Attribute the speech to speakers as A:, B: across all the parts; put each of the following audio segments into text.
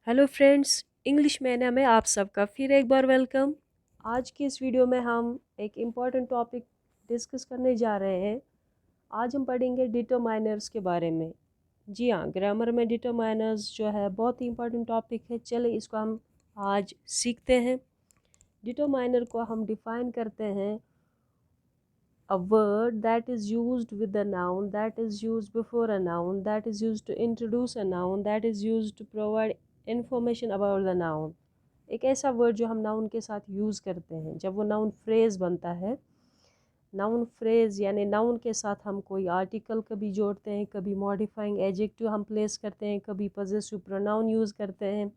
A: Hello friends, English मैना में आप सबका फिर एक बार वेलकम। आज की इस वीडियो में हम एक इम्पॉर्टेंट टॉपिक डिस्कस करने जा रहे हैं। आज हम पढ़ेंगे डिटरमाइनर्स के बारे में। जी हाँ, ग्रामर में डिटरमाइनर्स जो है बहुत ही इम्पॉर्टेंट टॉपिक है। चले इसको हम आज सीखते हैं। डिटरमाइनर को हम डिफाइन करते हैं a word that is used with a noun, that is used before a noun, that is used to introduce a noun, that is used to provide information about the noun। एक ऐसा word जो हम noun के साथ use करते हैं जब वो नाउन फ्रेज़ बनता है। नाउन फ्रेज़ यानी नाउन के साथ हम कोई आर्टिकल कभी जोड़ते हैं, कभी मॉडिफाइंग एडजेक्टिव हम प्लेस करते हैं, कभी पजेसिव प्रोनाउन यूज़ करते हैं,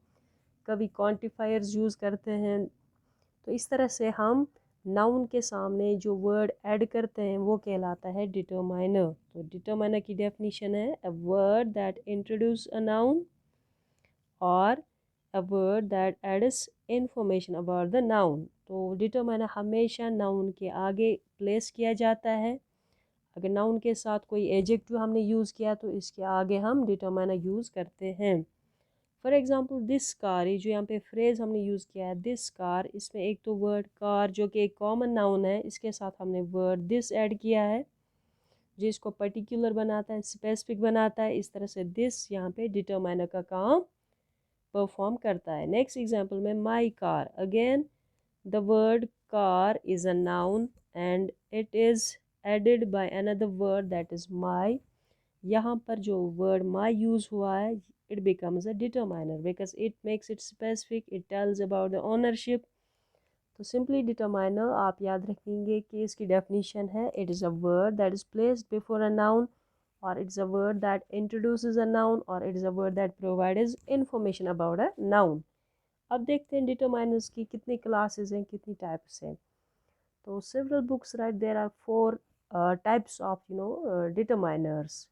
A: कभी क्वांटिफायर्स यूज़ करते हैं। तो इस तरह से हम नाउन के सामने जो वर्ड ऐड करते हैं वो कहलाता है डिटरमाइनर। तो डिटरमाइनर की डेफिनेशन है a word that introduce a noun और a word that adds information about the noun. तो डिटरमाइनर हमेशा नाउन के आगे प्लेस किया जाता है। अगर नाउन के साथ कोई एडजेक्टिव हमने यूज़ किया तो इसके आगे हम डिटरमाइनर यूज़ करते हैं। फॉर एग्ज़ाम्पल दिस कार, ये जो यहाँ पे फ्रेज़ हमने यूज़ किया है दिस कार, इसमें एक तो वर्ड कार जो कि एक कॉमन नाउन है, इसके साथ हमने वर्ड दिस ऐड किया है जो इसको पर्टिकुलर बनाता है, स्पेसिफिक बनाता है। इस तरह से दिस यहाँ पे डिटरमाइनर का काम परफॉर्म करता है। नेक्स्ट एग्जाम्पल में my car, again the word car is a noun and it is added by another word that is my. यहाँ पर जो वर्ड माई यूज़ हुआ है it becomes a determiner because it makes it specific, it tells about the ownership। तो simply determiner आप याद रखेंगे कि इसकी definition है it is a word that is placed before a noun, or it is a word that introduces a noun, or it is a word that provides information about a noun। अब देखते हैं determiners की कितनी classes हैं, कितनी types हैं। तो several books write there are four types of determiners।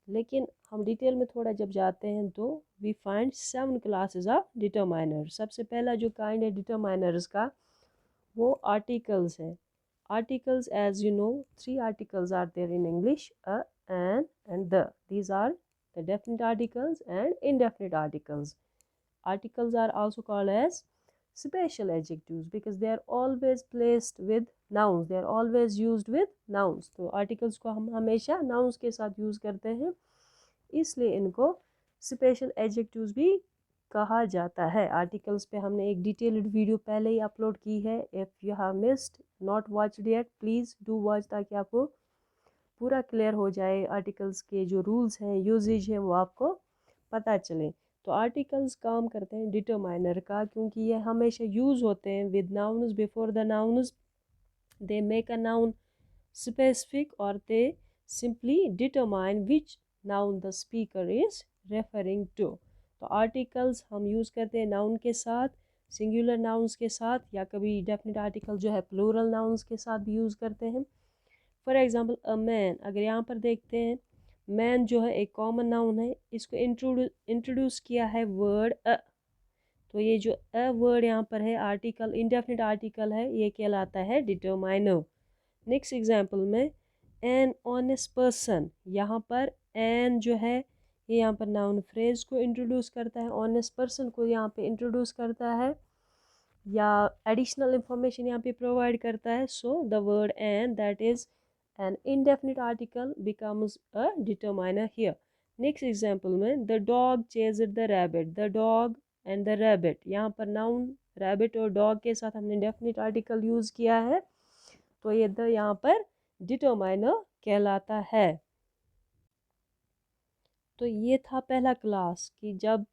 A: लेकिन हम डिटेल में थोड़ा जब जाते हैं तो we find 7 classes of determiner. सबसे पहला जो काइंड है डिटरमाइनर्स का वो आर्टिकल्स है। Articles as you know 3 articles are there in English, a, and the. These are the definite articles and indefinite articles. Articles are also called as special adjectives because they are always placed with nouns, they are always used with nouns। तो articles को हम हमेशा nouns के साथ use करते हैं, इसलिए इनको स्पेशल एडजेक्टिव्स भी कहा जाता है। आर्टिकल्स पे हमने एक डिटेल्ड वीडियो पहले ही अपलोड की है। If you have missed not watched yet please do watch, ताकि आपको पूरा क्लियर हो जाए, आर्टिकल्स के जो रूल्स हैं यूजेज हैं वो आपको पता चले। तो आर्टिकल्स काम करते हैं डिटरमाइनर का, क्योंकि ये हमेशा यूज़ होते हैं with nouns before the nouns. They make a noun specific और they simply determine which noun the speaker is referring to. तो आर्टिकल्स हम यूज़ करते हैं नाउन के साथ, सिंगुलर नाउन्स के साथ, या कभी डेफिनेट आर्टिकल जो है प्लूरल नाउन्स के साथ भी यूज़ करते हैं। फॉर एग्ज़ाम्पल अ मैन, अगर यहाँ पर देखते हैं मैन जो है एक कॉमन नाउन है, इसको इंट्रोड्यूस किया है वर्ड अ। तो ये जो अ वर्ड यहाँ पर है आर्टिकल, इंडेफिनिट आर्टिकल है, ये कहलाता है डिटरमाइनर। नेक्स्ट एग्जाम्पल में एन ऑनेस्ट पर्सन, यहाँ पर एन जो है ये यहाँ पर नाउन फ्रेज को इंट्रोड्यूस करता है, ऑनेस्ट पर्सन को यहाँ पे इंट्रोड्यूस करता है या एडिशनल इंफॉर्मेशन यहाँ पे प्रोवाइड करता है। So the word an that is an indefinite article becomes a determiner here। next example में the dog chased the rabbit, the dog and the rabbit, यहाँ पर noun rabbit और dog के साथ हमने definite article यूज़ किया है, तो ये the यहाँ पर determiner कहलाता है। तो ये था पहला क्लास कि जब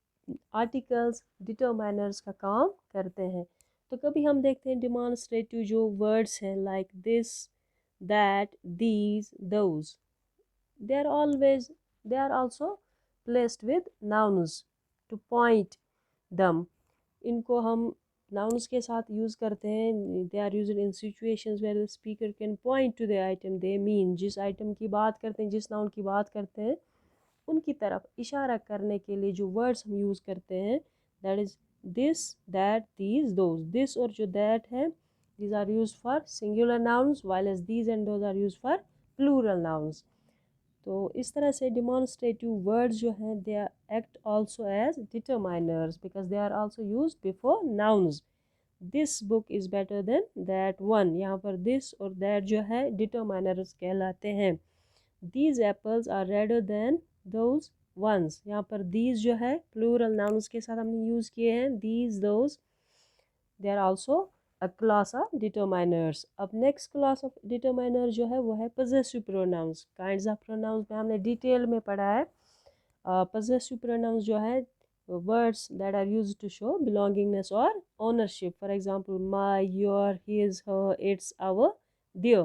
A: आर्टिकल्स डिटरमाइनर्स का काम करते हैं। तो कभी हम देखते हैं डिमॉन्स्ट्रेटिव जो वर्ड्स हैं like this, that, these, those, they are always they are also placed with nouns to point them। इनको हम nouns के साथ यूज़ करते हैं। they are used in situations where the speaker can point to the item they mean। जिस item की बात करते हैं, जिस नाउन की बात करते हैं, उनकी तरफ इशारा करने के लिए जो वर्ड्स हम यूज़ करते हैं that is this, that, these, those. This और जो दैट है these are use for singular nouns, while as these and those are use for plural nouns. तो इस तरह से डिमॉन्स्ट्रेटिव वर्ड्स जो हैं they act also as determiners because they are also used before nouns. This book is better than that one, यहाँ पर this और that जो है डिटरमाइनर्स कहलाते हैं। These apples are redder than those ones, यहाँ पर दीज जो है प्लूरल नाउन्स के साथ हमने यूज़ किए हैं, these those, they are also a class of determiners. अब नेक्स्ट क्लास ऑफ डिटरमाइनर जो है वो है possessive pronouns. Kinds of pronouns में हमने डिटेल में पढ़ा है। पोजेसिव प्रोनाउंस जो है words that are used to show belongingness or ownership. For example, my, your, his, her, its, our, their.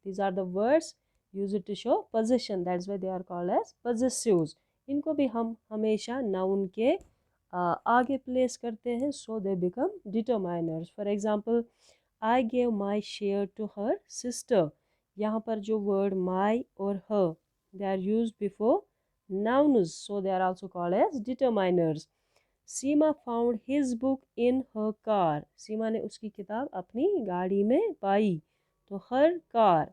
A: These are the words used to show possession. That's why they are called as possessives. इनको भी हम हमेशा noun के आगे place करते हैं, so they become determiners. For example, I gave my share to her sister. यहाँ पर जो word my और her they are used before nouns, so they are also called as determiners. Seema found his book in her car, Seema ने उसकी किताब अपनी गाड़ी में पाई। तो her car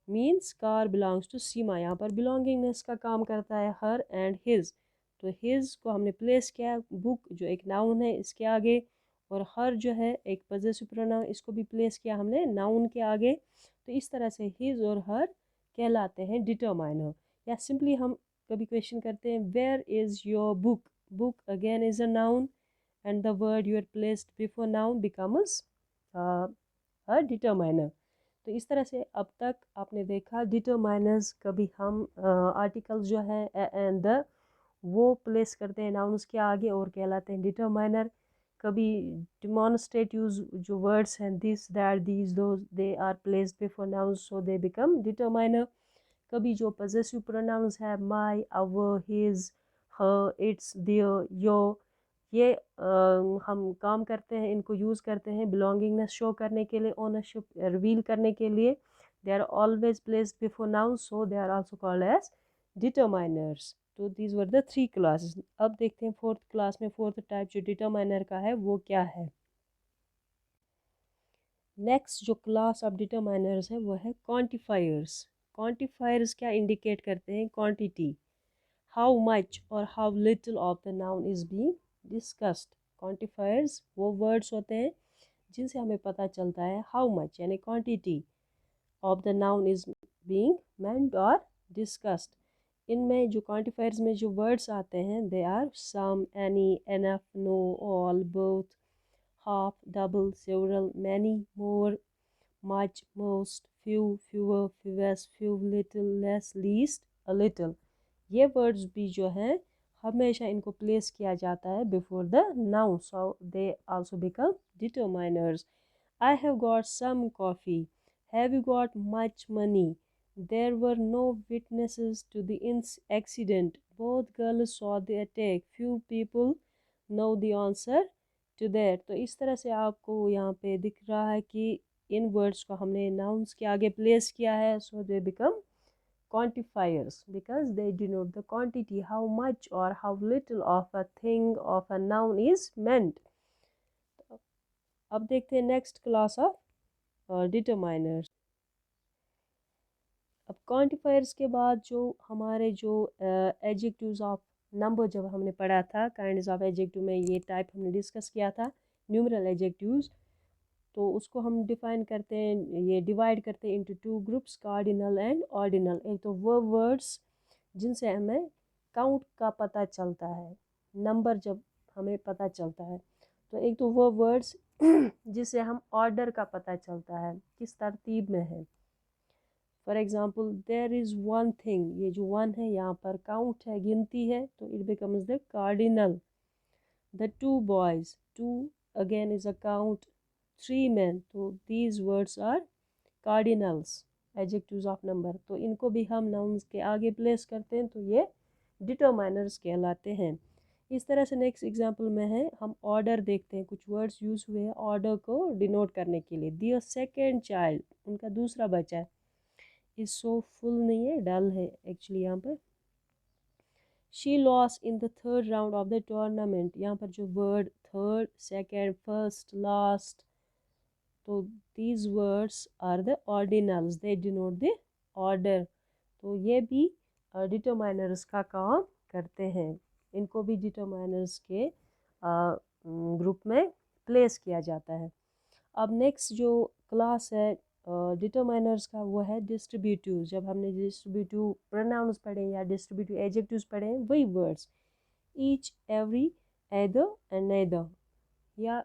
A: means car belongs to Seema, यहाँ पर बिलोंगिंगनेस का काम करता है हर एंड हिज। तो हिज को हमने प्लेस किया बुक जो एक नाउन है इसके आगे, और हर जो है एक पॉजेसिव प्रोनाउन, इसको भी प्लेस किया हमने नाउन के आगे। तो इस तरह से हिज और हर कहलाते हैं डिटरमाइनर। या सिंपली हम कभी क्वेश्चन करते हैं where is your book, book again is a noun and the word you are placed before noun becomes a determiner. तो इस तरह से अब तक आपने देखा डिटरमाइनर्स, कभी हम आर्टिकल्स जो है एंड द वो प्लेस करते हैं नाउन्स के आगे और कहलाते हैं डिटरमाइनर। कभी डिमॉन्स्ट्रेटिव्स जो वर्ड्स हैं this that these those they are placed before nouns so they become determiner. कभी जो पॉजेसिव प्रोनाउंस है my, our, his, her, its, their, your, ये हम काम करते हैं, इनको यूज़ करते हैं बिलोंगिंगनेस शो करने के लिए, ओनरशिप रिवील करने के लिए। They are always placed before noun so they are also called as determiners. तो these were the three classes. अब देखते हैं फोर्थ क्लास में फोर्थ टाइप जो डिटरमाइनर का है वो क्या है। नेक्स्ट जो क्लास ऑफ डिटरमाइनर्स है वो है क्वांटिफायर्स। क्वांटिफायर्स क्या इंडिकेट करते हैं, क्वांटिटी, हाउ मच और how little of the noun is being discussed. Quantifiers वो वर्ड्स होते हैं जिनसे हमें पता चलता है हाउ मच यानी quantity of the noun is being meant और डिस्कस्ड। इनमें जो क्वांटिफायर्स में जो वर्ड्स आते हैं they are some, any, enough, no, all, both, half, double, several, many, more, much, most, few, fewer, fewest, few, little, less, least, a little। ये words भी जो हैं हमेशा इनको प्लेस किया जाता है before the noun, so they also become determiners. I have got some coffee. Have you got much money? There were no witnesses to the accident. Both girls saw the attack. Few people know the answer to that। तो इस तरह से आपको यहाँ पे दिख रहा है कि इन वर्ड्स को हमने नाउन्स के आगे प्लेस किया है, so they become quantifiers because they denote the quantity, how much or how little of a thing of a noun is meant। अब देखते हैं नेक्स्ट क्लास ऑफ डिटरमाइनर्स। अब क्वांटिफायर्स के बाद जो हमारे जो एडजेक्टिव्स ऑफ नंबर जब हमने पढ़ा था, काइंड्स ऑफ एडजेक्टिव में ये टाइप हमने डिस्कस किया था, न्यूमरल एडजेक्टिव्स। तो उसको हम डिफाइन करते हैं, ये डिवाइड करते हैं into two groups, cardinal and ordinal. एक तो वो वर्ड्स जिनसे हमें काउंट का पता चलता है, नंबर जब हमें पता चलता है, तो एक तो वो वर्ड्स जिससे हम ऑर्डर का पता चलता है किस तरतीब में है। For example there is one thing, ये जो वन है यहाँ पर काउंट है, गिनती है, तो it becomes the cardinal. The two boys, two again is a count, three men, तो these words are cardinals, adjectives of number। तो इनको भी हम nouns के आगे प्लेस करते हैं, तो ये डिटरमाइनर्स कहलाते हैं। इस तरह से नेक्स्ट एग्जांपल में है, हम ऑर्डर देखते हैं, कुछ वर्ड्स यूज़ हुए हैं ऑर्डर को डिनोट करने के लिए। दियर सेकेंड चाइल्ड, उनका दूसरा बच्चा है, इज सो फुल नहीं है, डल है एक्चुअली यहाँ पर। She loss in the third round of the tournament, यहाँ पर जो word third, second, first, last, तो these words are the ordinals, they denote the order। तो ये भी डिटरमाइनर्स का काम करते हैं। इनको भी डिटरमाइनर्स के ग्रुप में प्लेस किया जाता है। अब नेक्स्ट जो क्लास है डिटरमाइनर्स का वो है डिस्ट्रीब्यूटिव। जब हमने डिस्ट्रीब्यूटिव प्रोनाउंस पढ़े या डिस्ट्रीब्यूटिव एडजेक्टिव्स पढ़े हैं वही words each, every, either and neither, yeah,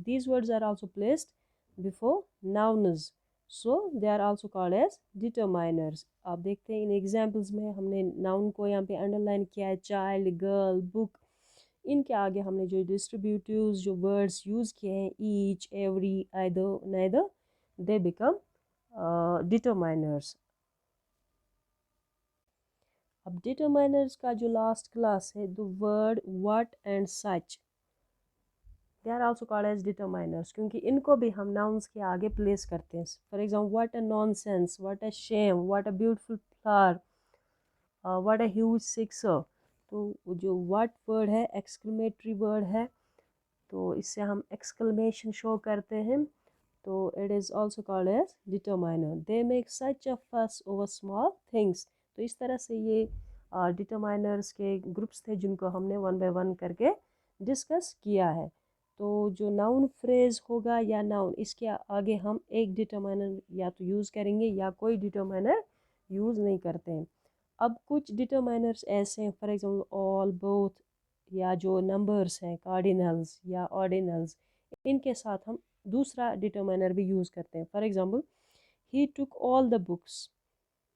A: these words are also placed before nouns, so they are also called as determiners। आप देखते हैं इन एग्जाम्पल्स में हमने नाउन को यहाँ पे अंडरलाइन किया है, चाइल्ड, गर्ल, बुक। इनके आगे हमने जो डिस्ट्रीब्यूटिव्स जो वर्ड्स यूज़ किए हैं each, every, either, neither, they become determiners. अब डिटरमाइनर्स का जो लास्ट क्लास है the word what and such, they are also called as determiners, क्योंकि इनको भी हम नाउन्स के आगे प्लेस करते हैं। For example what a nonsense, what a shame, what a beautiful flower, what a huge sixer. तो जो व्हाट वर्ड है एक्सक्लेमेटरी वर्ड है, तो इससे हम एक्सक्लेमेशन शो करते हैं, तो it is also called as determiner. They make such a fuss over small things. तो इस तरह से ये डिटरमाइनर्स के ग्रुप्स थे जिनको हमने वन बाय वन करके डिस्कस किया है। तो जो नाउन फ्रेज होगा या नाउन, इसके आगे हम एक डिटरमाइनर या तो यूज़ करेंगे या कोई डिटरमाइनर यूज़ नहीं करते हैं। अब कुछ डिटरमाइनर्स ऐसे हैं, फॉर एग्जांपल ऑल, बोथ, या जो नंबर्स हैं कार्डिनल्स या ऑर्डिनल्स, इनके साथ हम दूसरा डिटरमाइनर भी यूज़ करते हैं। For example he took all the books,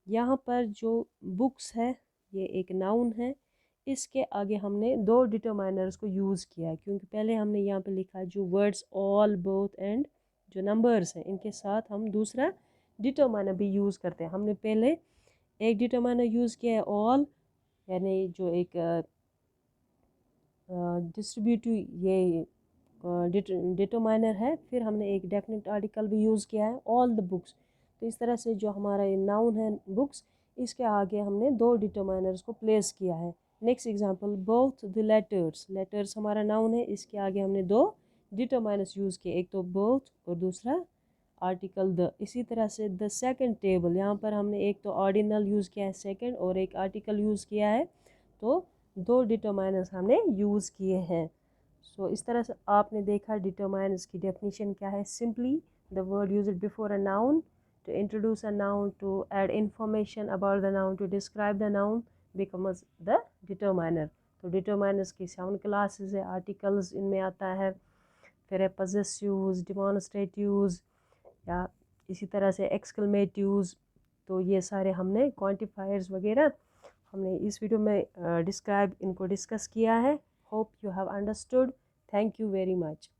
A: यहाँ पर जो बुक्स है ये एक नाउन है, इसके आगे हमने दो डिटरमाइनर्स को यूज़ किया है, क्योंकि पहले हमने यहाँ पे लिखा है जो वर्ड्स ऑल, बोथ एंड जो नंबर्स हैं इनके साथ हम दूसरा डिटरमाइनर भी यूज़ करते हैं। हमने पहले एक डिटरमाइनर यूज़ किया है ऑल, यानी जो एक डिस्ट्रीब्यूटिव ये डिटरमाइनर है। फिर हमने एक डेफिनेट आर्टिकल भी यूज़ किया है ऑल द बुक्स। तो इस तरह से जो हमारा ये नाउन है बुक्स, इसके आगे हमने दो डिटरमाइनर्स को प्लेस किया है। Next example both the letters, letters हमारा नाउन है, इसके आगे हमने दो डिटरमाइनर्स यूज़ किए, एक तो बोथ और दूसरा आर्टिकल द। इसी तरह से द सेकंड टेबल, यहाँ पर हमने एक तो ऑर्डिनल यूज़ किया है सेकंड और एक आर्टिकल यूज़ किया है, तो दो डिटरमाइनर्स हमने यूज़ किए हैं। सो इस तरह से आपने देखा डिटरमाइनर्स की डेफिनेशन क्या है। Simply the word used before a noun to introduce a noun, to add information about the noun, to describe the noun becomes the determiner. तो डिटरमाइनर्स की 7 क्लासेस है। आर्टिकल्स इनमें आता है, फिर है पजेसिव्स, डिमॉन्स्ट्रेटिव्स, या इसी तरह से एक्सक्लेमेटिव्स। तो ये सारे हमने क्वांटिफायर्स वगैरह हमने इस वीडियो में इनको डिस्कस किया है। Hope you have understood. Thank you very much.